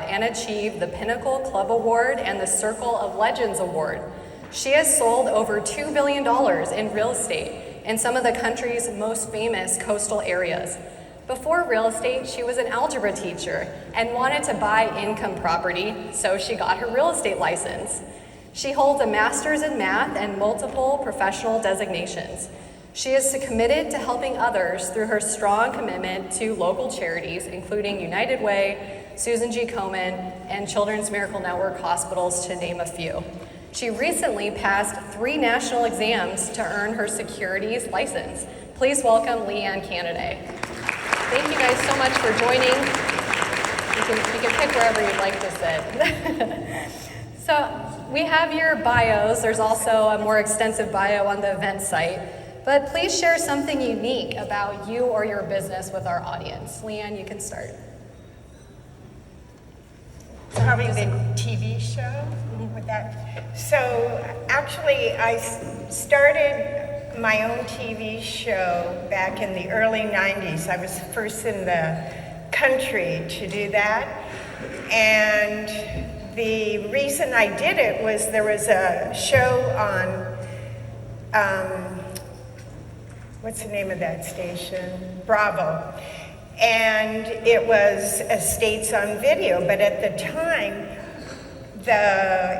and achieved the Pinnacle Club Award and the Circle of Legends Award. She has sold over $2 billion in real estate in some of the country's most famous coastal areas. Before real estate, she was an algebra teacher and wanted to buy income property, so she got her real estate license. She holds a master's in math and multiple professional designations. She is committed to helping others through her strong commitment to local charities, including United Way, Susan G. Komen, and Children's Miracle Network Hospitals, to name a few. She recently passed 3 national exams to earn her securities license. Please welcome Leanne Canaday. Thank you guys so much for joining. You can pick wherever you'd like to sit. So we have your bios. There's also a more extensive bio on the event site. But please share something unique about you or your business with our audience. Leanne, you can start. Probably the TV show with that. So actually, I started my own TV show back in the early 90s. I was first in the country to do that. And the reason I did it was there was a show on, what's the name of that station? Bravo. And it was Estates on Video, but at the time,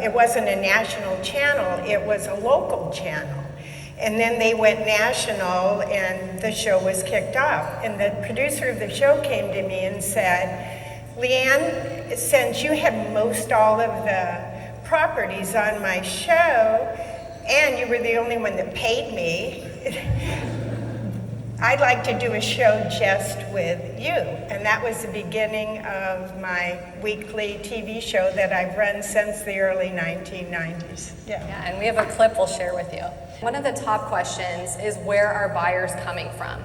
it wasn't a national channel, it was a local channel. And then they went national and the show was kicked off. And the producer of the show came to me and said, Leanne, since you had most all of the properties on my show, and you were the only one that paid me, I'd like to do a show just with you. And that was the beginning of my weekly TV show that I've run since the early 1990s. Yeah, and we have a clip we'll share with you. One of the top questions is, where are buyers coming from?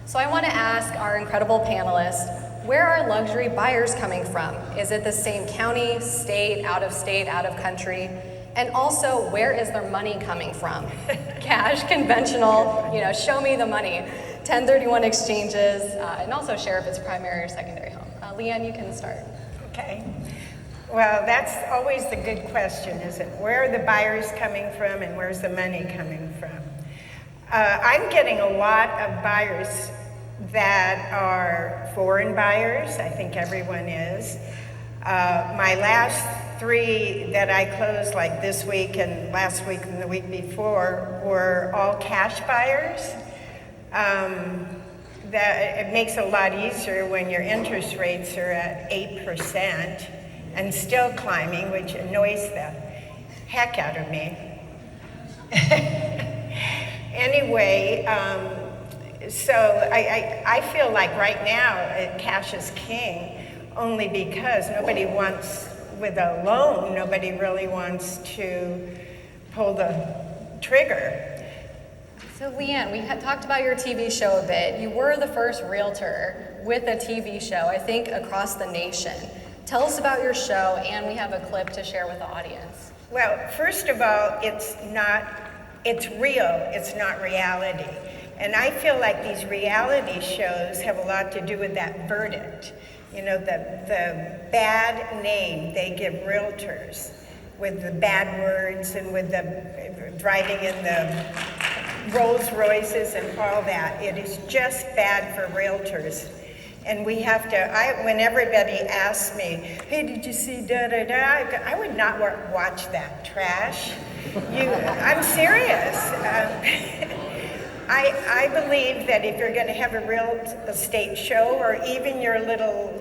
So I want to ask our incredible panelists, where are luxury buyers coming from? Is it the same county, state, out of country? And also, where is their money coming from? Cash, conventional, show me the money. 1031 exchanges, and also share if it's primary or secondary home. Leanne, you can start. Okay. Well, that's always the good question, isn't it? Where are the buyers coming from and where's the money coming from? I'm getting a lot of buyers that are foreign buyers. I think everyone is. My last 3 that I closed, like this week and last week and the week before, were all cash buyers. That it makes it a lot easier when your interest rates are at 8% and still climbing, which annoys the heck out of me. Anyway, so I feel like right now cash is king, only because nobody wants, with a loan, nobody really wants to pull the trigger. So Leanne, we had talked about your TV show a bit. You were the first realtor with a TV show, I think, across the nation. Tell us about your show, and we have a clip to share with the audience. Well, first of all, it's real, it's not reality. And I feel like these reality shows have a lot to do with that verdict. The bad name they give realtors, with the bad words and with the driving in the Rolls Royces and all that. It is just bad for realtors. And we have to, when everybody asks me, hey, did you see da-da-da? I would not watch that trash. I'm serious. I believe that if you're going to have a real estate show, or even your little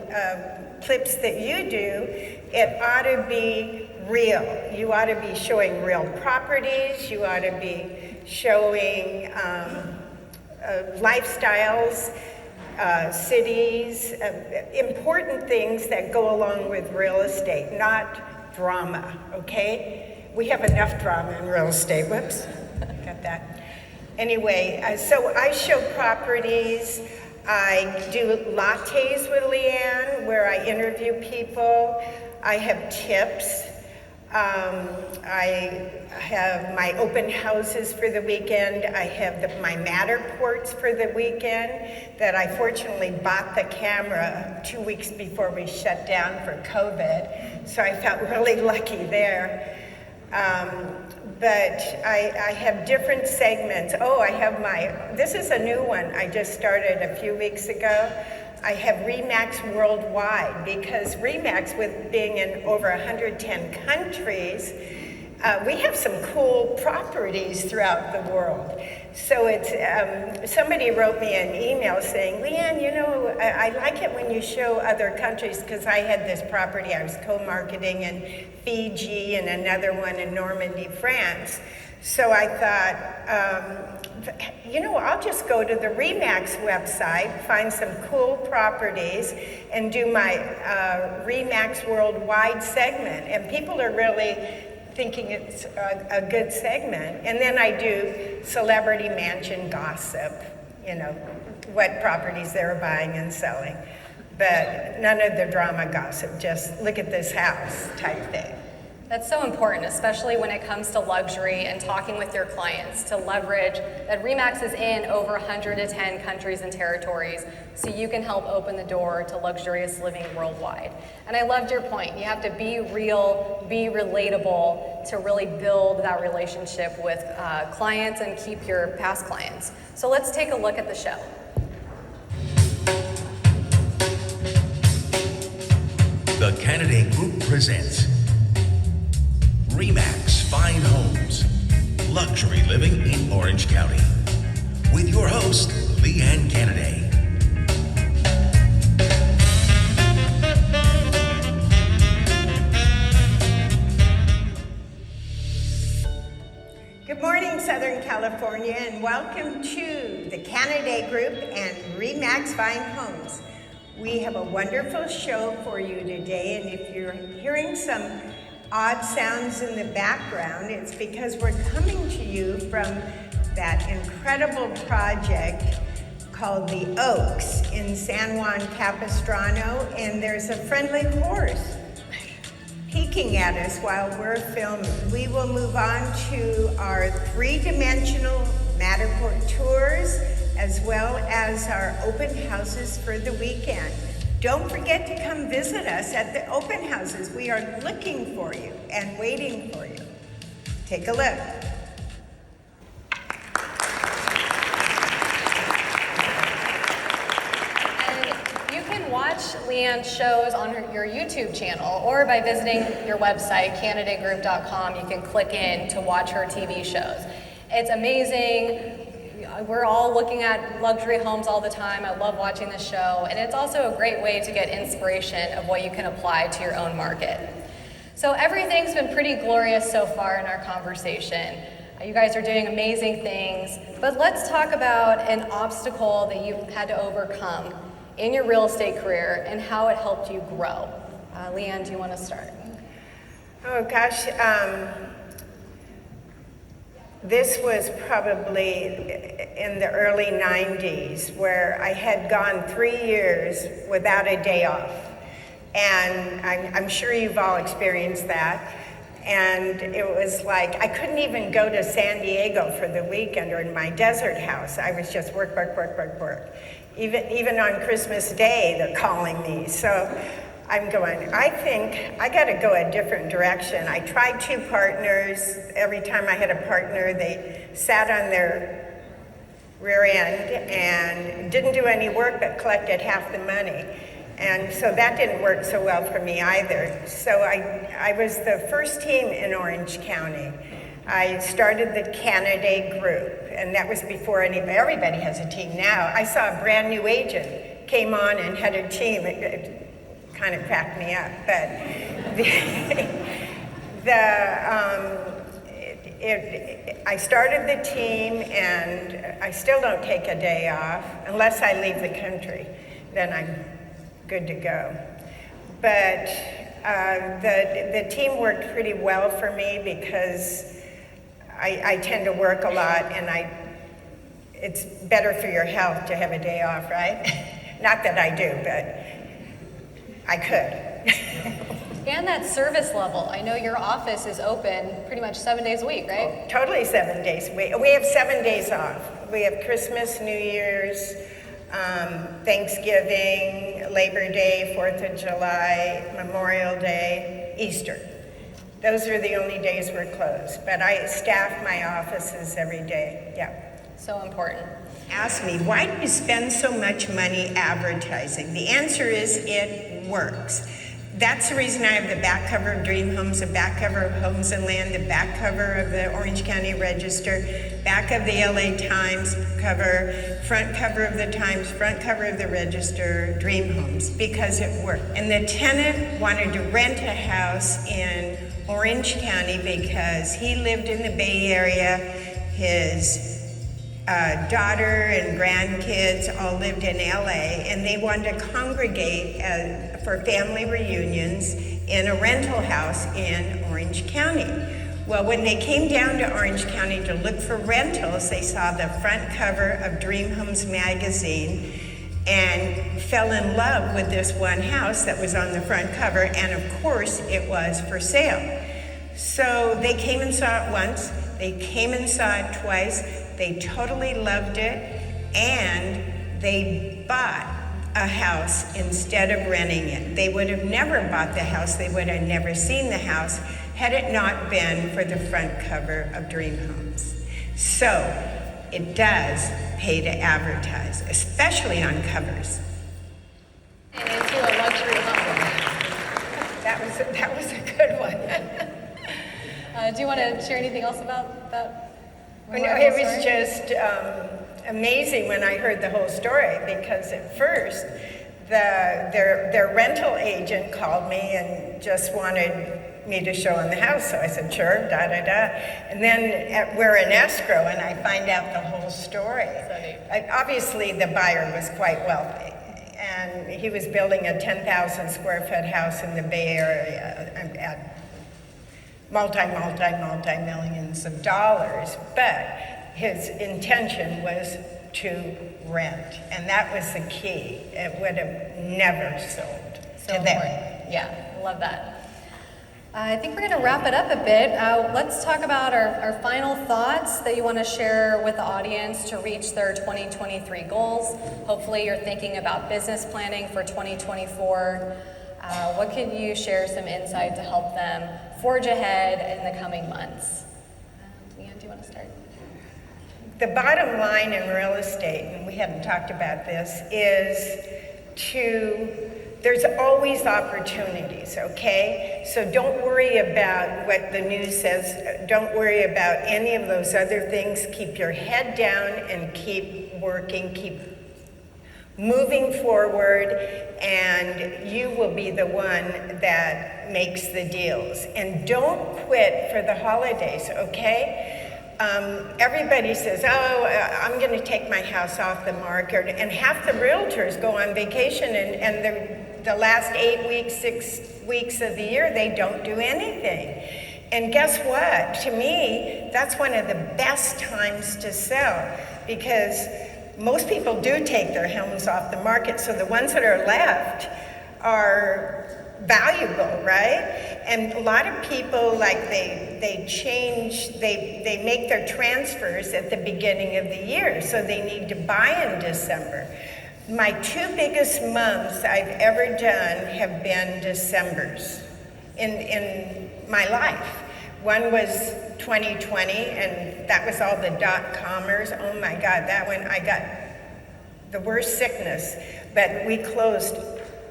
clips that you do, it ought to be real. You ought to be showing real properties. You ought to be showing lifestyles, cities, important things that go along with real estate, not drama, okay? We have enough drama in real estate. Whoops, got that. Anyway, so I show properties. I do lattes with Leanne, where I interview people. I have tips. I have my open houses for the weekend. I have my Matterports for the weekend that I fortunately bought the camera 2 weeks before we shut down for COVID. So I felt really lucky there. But I have different segments. Oh, I have this is a new one I just started a few weeks ago. I have Remax Worldwide, because Remax, with being in over 110 countries, we have some cool properties throughout the world. So it's, somebody wrote me an email saying, Leanne, you know, I like it when you show other countries, because I had this property I was co-marketing in Fiji and another one in Normandy, France. So I thought, you know, I'll just go to the Remax website, find some cool properties, and do my Remax Worldwide segment. And people are really thinking it's a good segment. And then I do celebrity mansion gossip, you know, what properties they're buying and selling. But none of the drama gossip, just look at this house type thing. That's so important, especially when it comes to luxury and talking with your clients, to leverage that Remax is in over 110 countries and territories, so you can help open the door to luxurious living worldwide. And I loved your point. You have to be real, be relatable to really build that relationship with clients and keep your past clients. So let's take a look at the show. The Canaday Group presents Remax Fine Homes, Luxury Living in Orange County, with your host, Leanne Canaday. Good morning, Southern California, and welcome to the Canaday Group and Remax Fine Homes. We have a wonderful show for you today, and if you're hearing some odd sounds in the background, it's because we're coming to you from that incredible project called the Oaks in San Juan Capistrano, and there's a friendly horse peeking at us while we're filming. We will move on to our three-dimensional Matterport tours, as well as our open houses for the weekend. Don't forget to come visit us at the open houses. We are looking for you and waiting for you. Take a look. And you can watch Leanne's shows on your YouTube channel, or by visiting your website, CanadayGroup.com. You can click in to watch her TV shows. It's amazing. We're all looking at luxury homes all the time. I love watching the show, and it's also a great way to get inspiration of what you can apply to your own market. So everything's been pretty glorious so far in our conversation. You guys are doing amazing things, but let's talk about an obstacle that you've had to overcome in your real estate career and how it helped you grow. Leanne, do you want to start? Oh gosh, this was probably in the early 90s, where I had gone 3 years without a day off. And I'm sure you've all experienced that. And it was like, I couldn't even go to San Diego for the weekend or in my desert house. I was just work. Even on Christmas Day, they're calling me. So I'm going, I think I gotta go a different direction. I tried 2 partners. Every time I had a partner, they sat on their rear end and didn't do any work but collected half the money. And so that didn't work so well for me either. So I was the first team in Orange County. I started the Canaday Group, and that was before everybody has a team now. I saw a brand new agent came on and had a team. It kind of cracked me up, but I started the team, and I still don't take a day off unless I leave the country. Then I'm good to go. But the team worked pretty well for me because I tend to work a lot, and it's better for your health to have a day off, right? Not that I do, but I could. And that service level. I know your office is open pretty much 7 days a week, right? Totally 7 days. We have 7 days off. We have Christmas, New Year's, Thanksgiving, Labor Day, 4th of July, Memorial Day, Easter. Those are the only days we're closed. But I staff my offices every day. Yeah. So important. Ask me, why do you spend so much money advertising? The answer is it works. That's the reason I have the back cover of Dream Homes, the back cover of Homes and Land, the back cover of the Orange County Register, back of the LA Times cover, front cover of the Times, front cover of the Register, Dream Homes, because it worked. And the tenant wanted to rent a house in Orange County because he lived in the Bay Area. His daughter and grandkids all lived in LA, and they wanted to congregate for family reunions in a rental house in Orange County. Well, when they came down to Orange County to look for rentals, they saw the front cover of Dream Homes magazine and fell in love with this one house that was on the front cover, and of course it was for sale. So they came and saw it once, they came and saw it twice, they totally loved it, and they bought a house instead of renting it. They would have never bought the house, they would have never seen the house had it not been for the front cover of Dream Homes. So it does pay to advertise, especially on covers. And into a luxury home. That was a good one. Do you want to share anything else about that? Well, no, it was just amazing when I heard the whole story, because at first their rental agent called me and just wanted me to show him the house. So I said, sure, da-da-da. And then we're in escrow and I find out the whole story. Obviously the buyer was quite wealthy, and he was building a 10,000 square foot house in the Bay Area at multi-millions of dollars, but his intention was to rent, and that was the key. It would have never sold to them. Yeah, love that. I think we're going to wrap it up a bit. Let's talk about our final thoughts that you want to share with the audience to reach their 2023 goals. Hopefully you're thinking about business planning for 2024. What can you share some insight to help them forge ahead in the coming months? Leanne, do you want to start? The bottom line in real estate, and we haven't talked about this, is there's always opportunities, okay? So don't worry about what the news says. Don't worry about any of those other things. Keep your head down and keep working, keep moving forward, and you will be the one that makes the deals. And don't quit for the holidays, okay? Everybody says, I'm going to take my house off the market, and half the realtors go on vacation, and the last 8 weeks, 6 weeks of the year, they don't do anything. And guess what? To me, that's one of the best times to sell, because most people do take their homes off the market, so the ones that are left are valuable, right? And a lot of people, like, they make their transfers at the beginning of the year, so they need to buy in December. My 2 biggest months I've ever done have been Decembers in my life. One was 2020, and that was all the dot-commers. Oh my God, that one, I got the worst sickness. But we closed,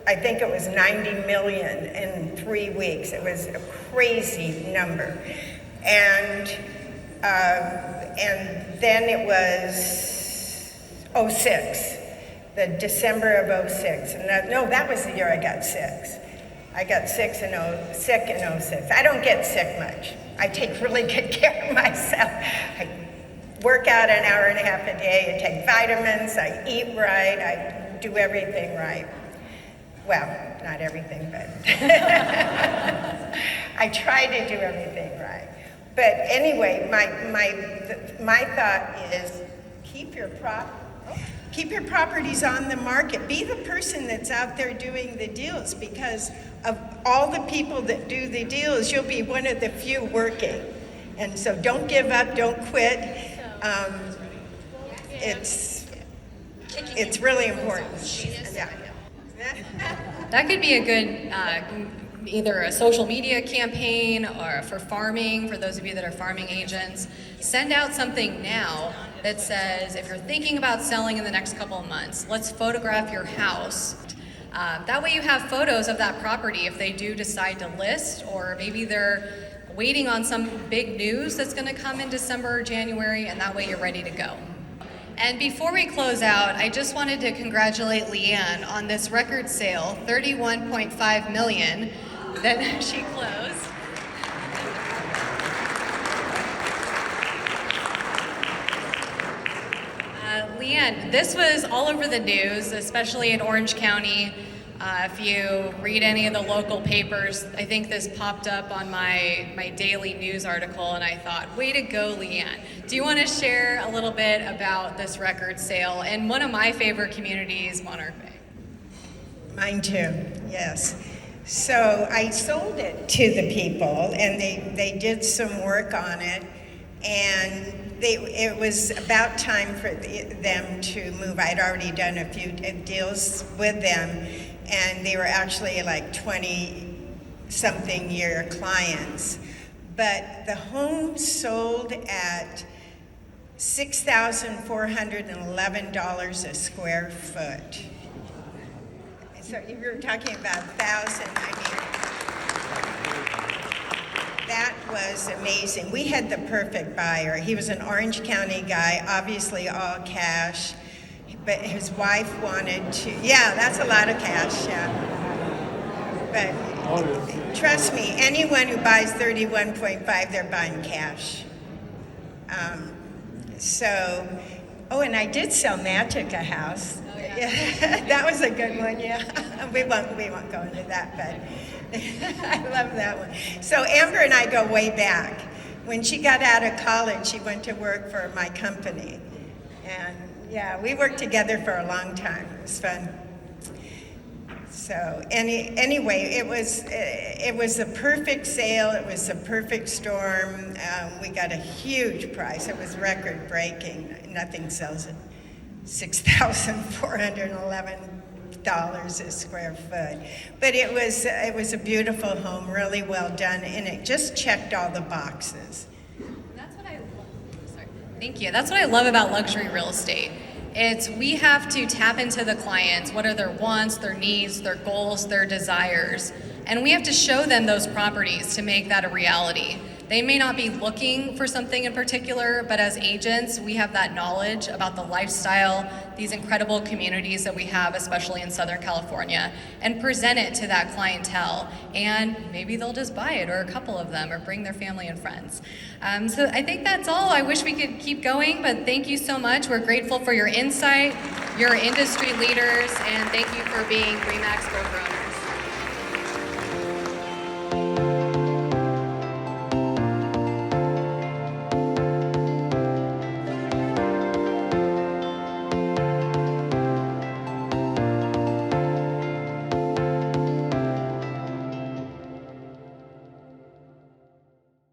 I think it was 90 million in 3 weeks. It was a crazy number. And then it was 06, the December of 06. And that was the year I got sick. I got sick in 06. I don't get sick much. I take really good care of myself. I work out an hour and a half a day. I take vitamins. I eat right. I do everything right. Well, not everything, but I try to do everything right. But anyway, my thought is keep your keep your properties on the market. Be the person that's out there doing the deals, because of all the people that do the deals, you'll be one of the few working. And so don't give up, don't quit. It's really important. Yeah. That could be a good either a social media campaign or for farming, for those of you that are farming agents. Send out something now that says, if you're thinking about selling in the next couple of months, let's photograph your house. That way you have photos of that property if they do decide to list, or maybe they're waiting on some big news that's going to come in December or January, and that way you're ready to go. And before we close out, I just wanted to congratulate Leanne on this record sale, $31.5 million, that she closed. Leanne, this was all over the news, especially in Orange County. If you read any of the local papers, I think this popped up on my daily news article, and I thought, way to go, Leanne. Do you want to share a little bit about this record sale in one of my favorite communities, Monarch Bay? Mine too, yes. So I sold it to the people, and they did some work on it, and it was about time for them to move. I'd already done a few deals with them, and they were actually like 20-something year clients. But the home sold at $6,411 a square foot. So if you're talking about 1,000, I mean, that was amazing. We had the perfect buyer. He was an Orange County guy, obviously all cash. But his wife wanted to, yeah, that's a lot of cash, yeah. But trust me, anyone who buys 31.5, they're buying cash. And I did sell Magic a house. Oh, yeah. That was a good one, yeah. We won't go into that, but I love that one. So Amber and I go way back. When she got out of college, she went to work for my company. And yeah, we worked together for a long time. It was fun. So anyway, it was a perfect sale. It was a perfect storm. We got a huge price. It was record breaking. Nothing sells at $6,411 a square foot. But it was a beautiful home, really well done, and it just checked all the boxes. That's what I love. Sorry. Thank you. That's what I love about luxury real estate. We have to tap into the clients. What are their wants, their needs, their goals, their desires? And we have to show them those properties to make that a reality. They may not be looking for something in particular, but as agents, we have that knowledge about the lifestyle, these incredible communities that we have, especially in Southern California, and present it to that clientele. And maybe they'll just buy it, or a couple of them, or bring their family and friends. So I think that's all. I wish we could keep going, but thank you so much. We're grateful for your insight, your industry leaders, and thank you for being RE/MAX broker owners.